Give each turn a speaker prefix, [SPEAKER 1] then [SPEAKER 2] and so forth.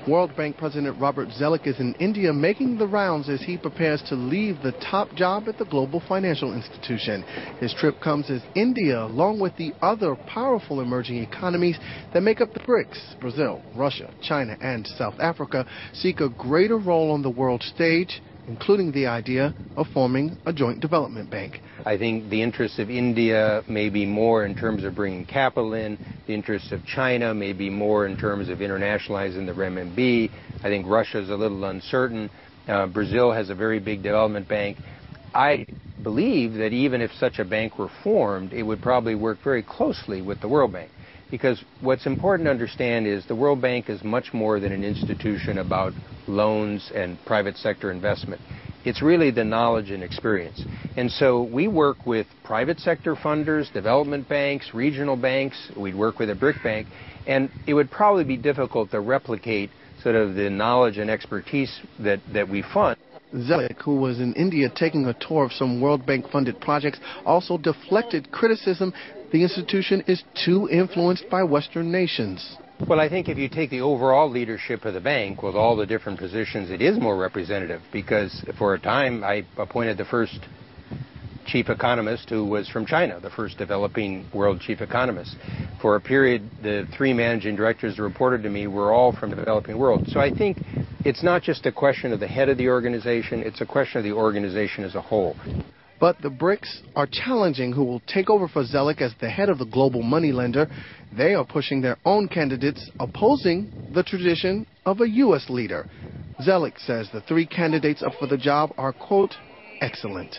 [SPEAKER 1] World Bank President Robert Zoellick is in India making the rounds as he prepares to leave the top job at the global financial institution. His trip comes as India, along with the other powerful emerging economies that make up the BRICS, Brazil, Russia, China, and South Africa, seek a greater role on the world stage, including the idea of forming a joint development bank.
[SPEAKER 2] I think the interests of India may be more in terms of bringing capital in. The interests of China may be more in terms of internationalizing the renminbi. I think Russia is a little uncertain. Brazil has a very big development bank. I believe that even if such a bank were formed, it would probably work very closely with the World Bank. Because what's important to understand is the World Bank is much more than an institution about loans and private sector investment. It's really the knowledge and experience. And so we work with private sector funders, development banks, regional banks. We'd work with a BRIC bank. And it would probably be difficult to replicate sort of the knowledge and expertise that we fund.
[SPEAKER 1] Zoellick, who was in India taking a tour of some World Bank-funded projects, also deflected criticism the institution is too influenced by Western nations.
[SPEAKER 2] Well, I think if you take the overall leadership of the bank with all the different positions, it is more representative because for a time I appointed the first chief economist who was from China, the first developing world chief economist. For a period, the three managing directors who reported to me were all from the developing world. So I think it's not just a question of the head of the organization, it's a question of the organization as a whole.
[SPEAKER 1] But the BRICS are challenging who will take over for Zoellick as the head of the global moneylender. They are pushing their own candidates, opposing the tradition of a U.S. leader. Zoellick says the three candidates up for the job are, quote, excellent.